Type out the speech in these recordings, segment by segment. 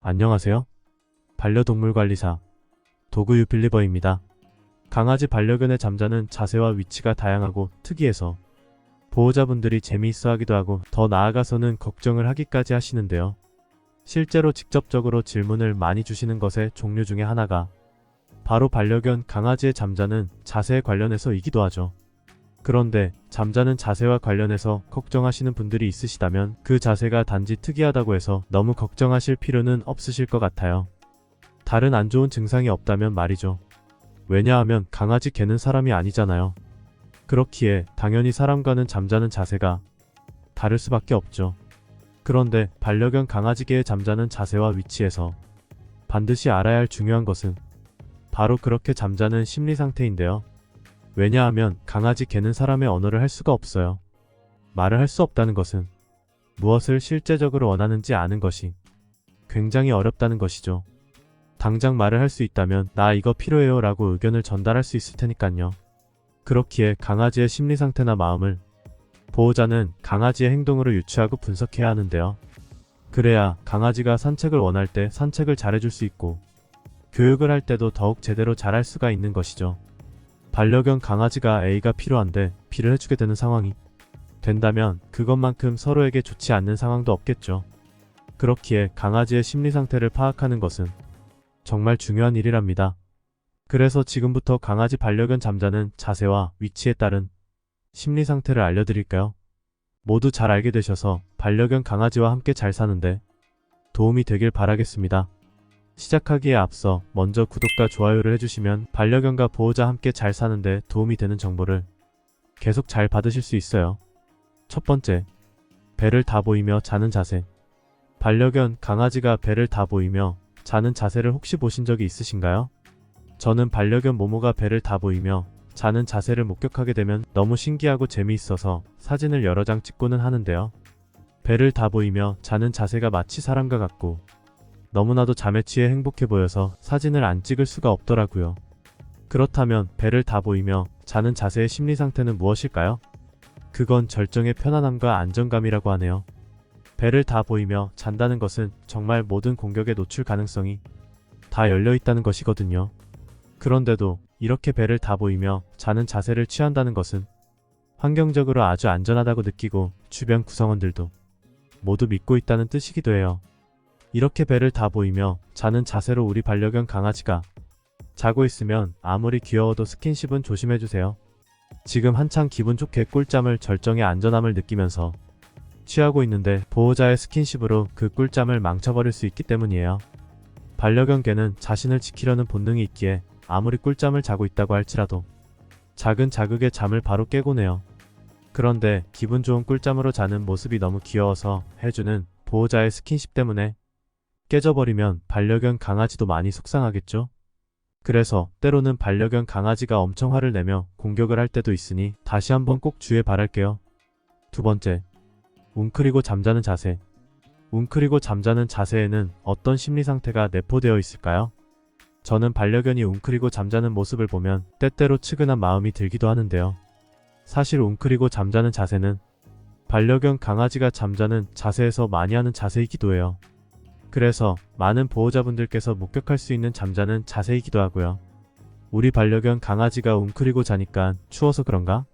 안녕하세요. 반려동물 관리사 도그유 빌리버입니다. 강아지 반려견의 잠자는 자세와 위치가 다양하고 특이해서 보호자분들이 재미있어 하기도 하고 더 나아가서는 걱정을 하기까지 하시는데요. 실제로 직접적으로 질문을 많이 주시는 것의 종류 중에 하나가 바로 반려견 강아지의 잠자는 자세에 관련해서이기도 하죠. 그런데 잠자는 자세와 관련해서 걱정하시는 분들이 있으시다면 그 자세가 단지 특이하다고 해서 너무 걱정하실 필요는 없으실 것 같아요. 다른 안 좋은 증상이 없다면 말이죠. 왜냐하면 강아지 개는 사람이 아니잖아요. 그렇기에 당연히 사람과는 잠자는 자세가 다를 수밖에 없죠. 그런데 반려견 강아지 개의 잠자는 자세와 위치에서 반드시 알아야 할 중요한 것은 바로 그렇게 잠자는 심리 상태인데요. 왜냐하면 강아지 개는 사람의 언어를 할 수가 없어요. 말을 할 수 없다는 것은 무엇을 실제적으로 원하는지 아는 것이 굉장히 어렵다는 것이죠. 당장 말을 할 수 있다면 나 이거 필요해요 라고 의견을 전달할 수 있을 테니깐요. 그렇기에 강아지의 심리 상태나 마음을 보호자는 강아지의 행동으로 유추하고 분석해야 하는데요. 그래야 강아지가 산책을 원할 때 산책을 잘해줄 수 있고 교육을 할 때도 더욱 제대로 잘할 수가 있는 것이죠. 반려견 강아지가 A가 필요한데 B를 해주게 되는 상황이 된다면 그것만큼 서로에게 좋지 않는 상황도 없겠죠. 그렇기에 강아지의 심리 상태를 파악하는 것은 정말 중요한 일이랍니다. 그래서 지금부터 강아지 반려견 잠자는 자세와 위치에 따른 심리 상태를 알려드릴까요? 모두 잘 알게 되셔서 반려견 강아지와 함께 잘 사는데 도움이 되길 바라겠습니다. 시작하기에 앞서 먼저 구독과 좋아요를 해주시면 반려견과 보호자 함께 잘 사는데 도움이 되는 정보를 계속 잘 받으실 수 있어요. 첫 번째, 배를 다 보이며 자는 자세. 반려견 강아지가 배를 다 보이며 자는 자세를 혹시 보신 적이 있으신가요? 저는 반려견 모모가 배를 다 보이며 자는 자세를 목격하게 되면 너무 신기하고 재미있어서 사진을 여러 장 찍고는 하는데요. 배를 다 보이며 자는 자세가 마치 사람과 같고 너무나도 잠에 취해 행복해 보여서 사진을 안 찍을 수가 없더라고요. 그렇다면 배를 다 보이며 자는 자세의 심리 상태는 무엇일까요? 그건 절정의 편안함과 안정감이라고 하네요. 배를 다 보이며 잔다는 것은 정말 모든 공격의 노출 가능성이 다 열려 있다는 것이거든요. 그런데도 이렇게 배를 다 보이며 자는 자세를 취한다는 것은 환경적으로 아주 안전하다고 느끼고 주변 구성원들도 모두 믿고 있다는 뜻이기도 해요. 이렇게 배를 다 보이며 자는 자세로 우리 반려견 강아지가 자고 있으면 아무리 귀여워도 스킨십은 조심해주세요. 지금 한창 기분 좋게 꿀잠을 절정의 안전함을 느끼면서 취하고 있는데 보호자의 스킨십으로 그 꿀잠을 망쳐버릴 수 있기 때문이에요. 반려견 개는 자신을 지키려는 본능이 있기에 아무리 꿀잠을 자고 있다고 할지라도 작은 자극에 잠을 바로 깨곤 해요. 그런데 기분 좋은 꿀잠으로 자는 모습이 너무 귀여워서 해주는 보호자의 스킨십 때문에 깨져버리면 반려견 강아지도 많이 속상하겠죠? 그래서 때로는 반려견 강아지가 엄청 화를 내며 공격을 할 때도 있으니 다시 한번 꼭 주의 바랄게요. 두 번째, 웅크리고 잠자는 자세. 웅크리고 잠자는 자세에는 어떤 심리 상태가 내포되어 있을까요? 저는 반려견이 웅크리고 잠자는 모습을 보면 때때로 측은한 마음이 들기도 하는데요. 사실 웅크리고 잠자는 자세는 반려견 강아지가 잠자는 자세에서 많이 하는 자세이기도 해요. 그래서 많은 보호자분들께서 목격할 수 있는 잠자는 자세이기도 하고요. 우리 반려견 강아지가 웅크리고 자니까 추워서 그런가?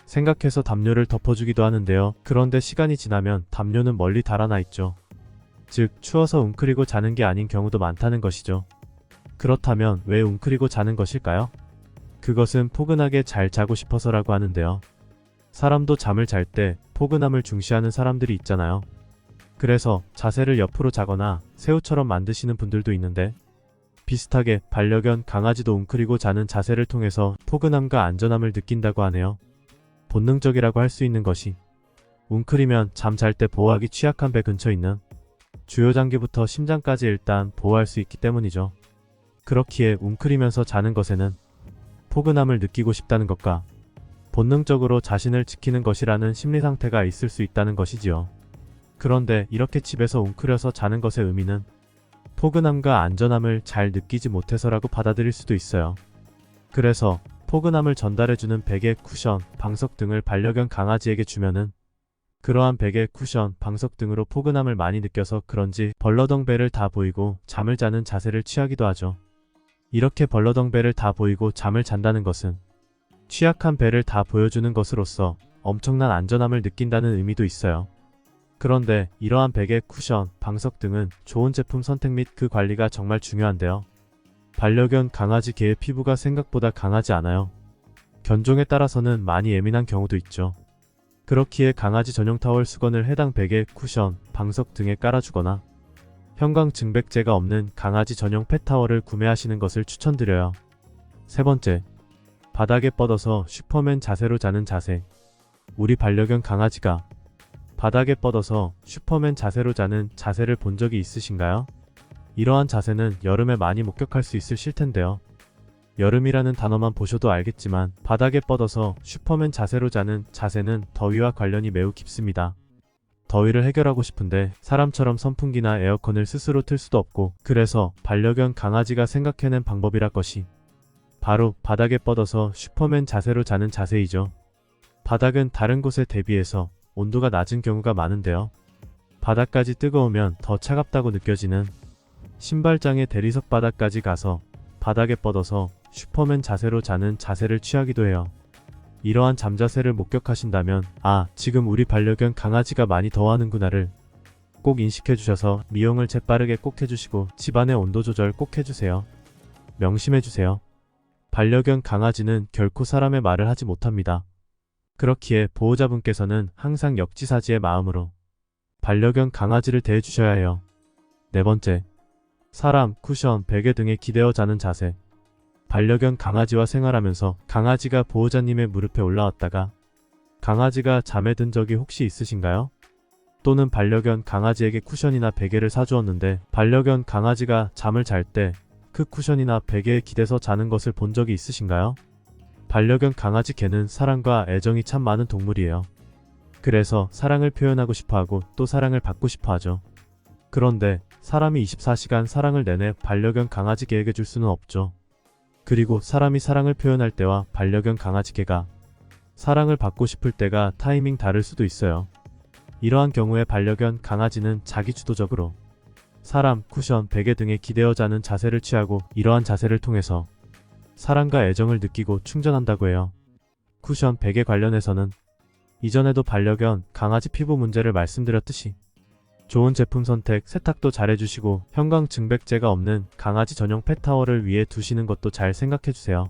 생각해서 담요를 덮어주기도 하는데요. 그런데 시간이 지나면 담요는 멀리 달아나 있죠. 즉 추워서 웅크리고 자는 게 아닌 경우도 많다는 것이죠. 그렇다면 왜 웅크리고 자는 것일까요? 그것은 포근하게 잘 자고 싶어서라고 하는데요. 사람도 잠을 잘 때 포근함을 중시하는 사람들이 있잖아요. 그래서 자세를 옆으로 자거나 새우처럼 만드시는 분들도 있는데 비슷하게 반려견 강아지도 웅크리고 자는 자세를 통해서 포근함과 안전함을 느낀다고 하네요. 본능적이라고 할 수 있는 것이 웅크리면 잠 잘 때 보호하기 취약한 배 근처에 있는 주요 장기부터 심장까지 일단 보호할 수 있기 때문이죠. 그렇기에 웅크리면서 자는 것에는 포근함을 느끼고 싶다는 것과 본능적으로 자신을 지키는 것이라는 심리 상태가 있을 수 있다는 것이지요. 그런데 이렇게 집에서 웅크려서 자는 것의 의미는 포근함과 안전함을 잘 느끼지 못해서라고 받아들일 수도 있어요. 그래서 포근함을 전달해주는 베개, 쿠션, 방석 등을 반려견 강아지에게 주면은 그러한 베개, 쿠션, 방석 등으로 포근함을 많이 느껴서 그런지 벌러덩 배를 다 보이고 잠을 자는 자세를 취하기도 하죠. 이렇게 벌러덩 배를 다 보이고 잠을 잔다는 것은 취약한 배를 다 보여주는 것으로서 엄청난 안전함을 느낀다는 의미도 있어요. 그런데 이러한 베개, 쿠션, 방석 등은 좋은 제품 선택 및 그 관리가 정말 중요한데요. 반려견 강아지 개의 피부가 생각보다 강하지 않아요. 견종에 따라서는 많이 예민한 경우도 있죠. 그렇기에 강아지 전용 타월 수건을 해당 베개, 쿠션, 방석 등에 깔아주거나 형광 증백제가 없는 강아지 전용 펫타월을 구매하시는 것을 추천드려요. 세 번째, 바닥에 뻗어서 슈퍼맨 자세로 자는 자세. 우리 반려견 강아지가 바닥에 뻗어서 슈퍼맨 자세로 자는 자세를 본 적이 있으신가요? 이러한 자세는 여름에 많이 목격할 수 있으실 텐데요. 여름이라는 단어만 보셔도 알겠지만 바닥에 뻗어서 슈퍼맨 자세로 자는 자세는 더위와 관련이 매우 깊습니다. 더위를 해결하고 싶은데 사람처럼 선풍기나 에어컨을 스스로 틀 수도 없고, 그래서 반려견 강아지가 생각해낸 방법이라 것이 바로 바닥에 뻗어서 슈퍼맨 자세로 자는 자세이죠. 바닥은 다른 곳에 대비해서 온도가 낮은 경우가 많은데요. 바닥까지 뜨거우면 더 차갑다고 느껴지는 신발장의 대리석 바닥까지 가서 바닥에 뻗어서 슈퍼맨 자세로 자는 자세를 취하기도 해요. 이러한 잠자세를 목격하신다면 지금 우리 반려견 강아지가 많이 더워하는구나를 꼭 인식해주셔서 미용을 재빠르게 꼭 해주시고 집안의 온도 조절 꼭 해주세요. 명심해주세요. 반려견 강아지는 결코 사람의 말을 하지 못합니다. 그렇기에 보호자분께서는 항상 역지사지의 마음으로 반려견 강아지를 대해주셔야 해요. 네 번째, 사람, 쿠션, 베개 등에 기대어 자는 자세. 반려견 강아지와 생활하면서 강아지가 보호자님의 무릎에 올라왔다가 강아지가 잠에 든 적이 혹시 있으신가요? 또는 반려견 강아지에게 쿠션이나 베개를 사주었는데 반려견 강아지가 잠을 잘 때 그 쿠션이나 베개에 기대서 자는 것을 본 적이 있으신가요? 반려견 강아지 개는 사랑과 애정이 참 많은 동물이에요. 그래서 사랑을 표현하고 싶어하고 또 사랑을 받고 싶어하죠. 그런데 사람이 24시간 사랑을 내내 반려견 강아지 개에게 줄 수는 없죠. 그리고 사람이 사랑을 표현할 때와 반려견 강아지 개가 사랑을 받고 싶을 때가 타이밍 다를 수도 있어요. 이러한 경우에 반려견 강아지는 자기주도적으로 사람, 쿠션, 베개 등에 기대어 자는 자세를 취하고 이러한 자세를 통해서 사랑과 애정을 느끼고 충전한다고 해요. 쿠션, 베개 관련해서는 이전에도 반려견 강아지 피부 문제를 말씀드렸듯이 좋은 제품 선택, 세탁도 잘 해주시고 형광 증백제가 없는 강아지 전용 펫타월을 위에 두시는 것도 잘 생각해주세요.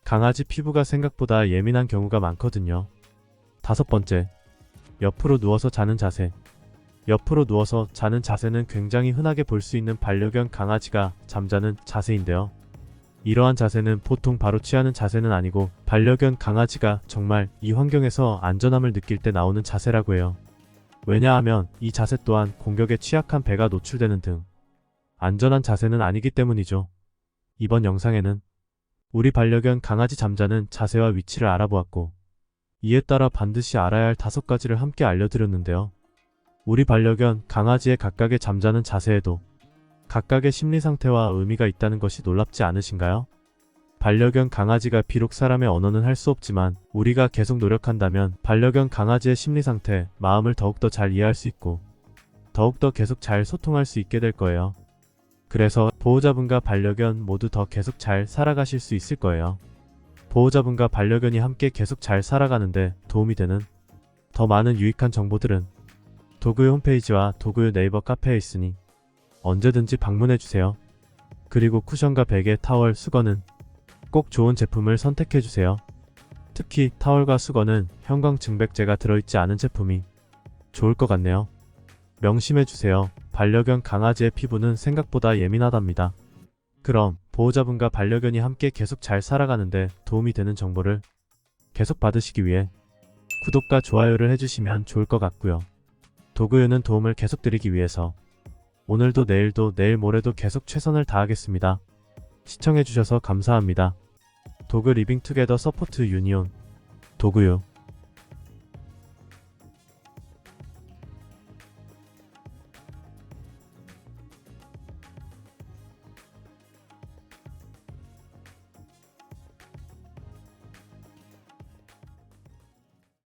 강아지 피부가 생각보다 예민한 경우가 많거든요. 다섯 번째, 옆으로 누워서 자는 자세. 옆으로 누워서 자는 자세는 굉장히 흔하게 볼 수 있는 반려견 강아지가 잠자는 자세인데요. 이러한 자세는 보통 바로 취하는 자세는 아니고 반려견 강아지가 정말 이 환경에서 안전함을 느낄 때 나오는 자세라고 해요. 왜냐하면 이 자세 또한 공격에 취약한 배가 노출되는 등 안전한 자세는 아니기 때문이죠. 이번 영상에는 우리 반려견 강아지 잠자는 자세와 위치를 알아보았고, 이에 따라 반드시 알아야 할 5가지를 함께 알려드렸는데요. 우리 반려견 강아지의 각각의 잠자는 자세에도 각각의 심리 상태와 의미가 있다는 것이 놀랍지 않으신가요? 반려견 강아지가 비록 사람의 언어는 할 수 없지만 우리가 계속 노력한다면 반려견 강아지의 심리 상태, 마음을 더욱더 잘 이해할 수 있고 더욱더 계속 잘 소통할 수 있게 될 거예요. 그래서 보호자분과 반려견 모두 더 계속 잘 살아가실 수 있을 거예요. 보호자분과 반려견이 함께 계속 잘 살아가는데 도움이 되는 더 많은 유익한 정보들은 도그유 홈페이지와 도그유 네이버 카페에 있으니 언제든지 방문해주세요. 그리고 쿠션과 베개, 타월, 수건은 꼭 좋은 제품을 선택해주세요. 특히 타월과 수건은 형광 증백제가 들어있지 않은 제품이 좋을 것 같네요. 명심해주세요. 반려견 강아지의 피부는 생각보다 예민하답니다. 그럼 보호자분과 반려견이 함께 계속 잘 살아가는데 도움이 되는 정보를 계속 받으시기 위해 구독과 좋아요를 해주시면 좋을 것 같고요. 도그유는 도움을 계속 드리기 위해서 오늘도 내일도 내일 모레도 계속 최선을 다하겠습니다. 시청해주셔서 감사합니다. 도그 리빙 투게더 서포트 유니온 도그유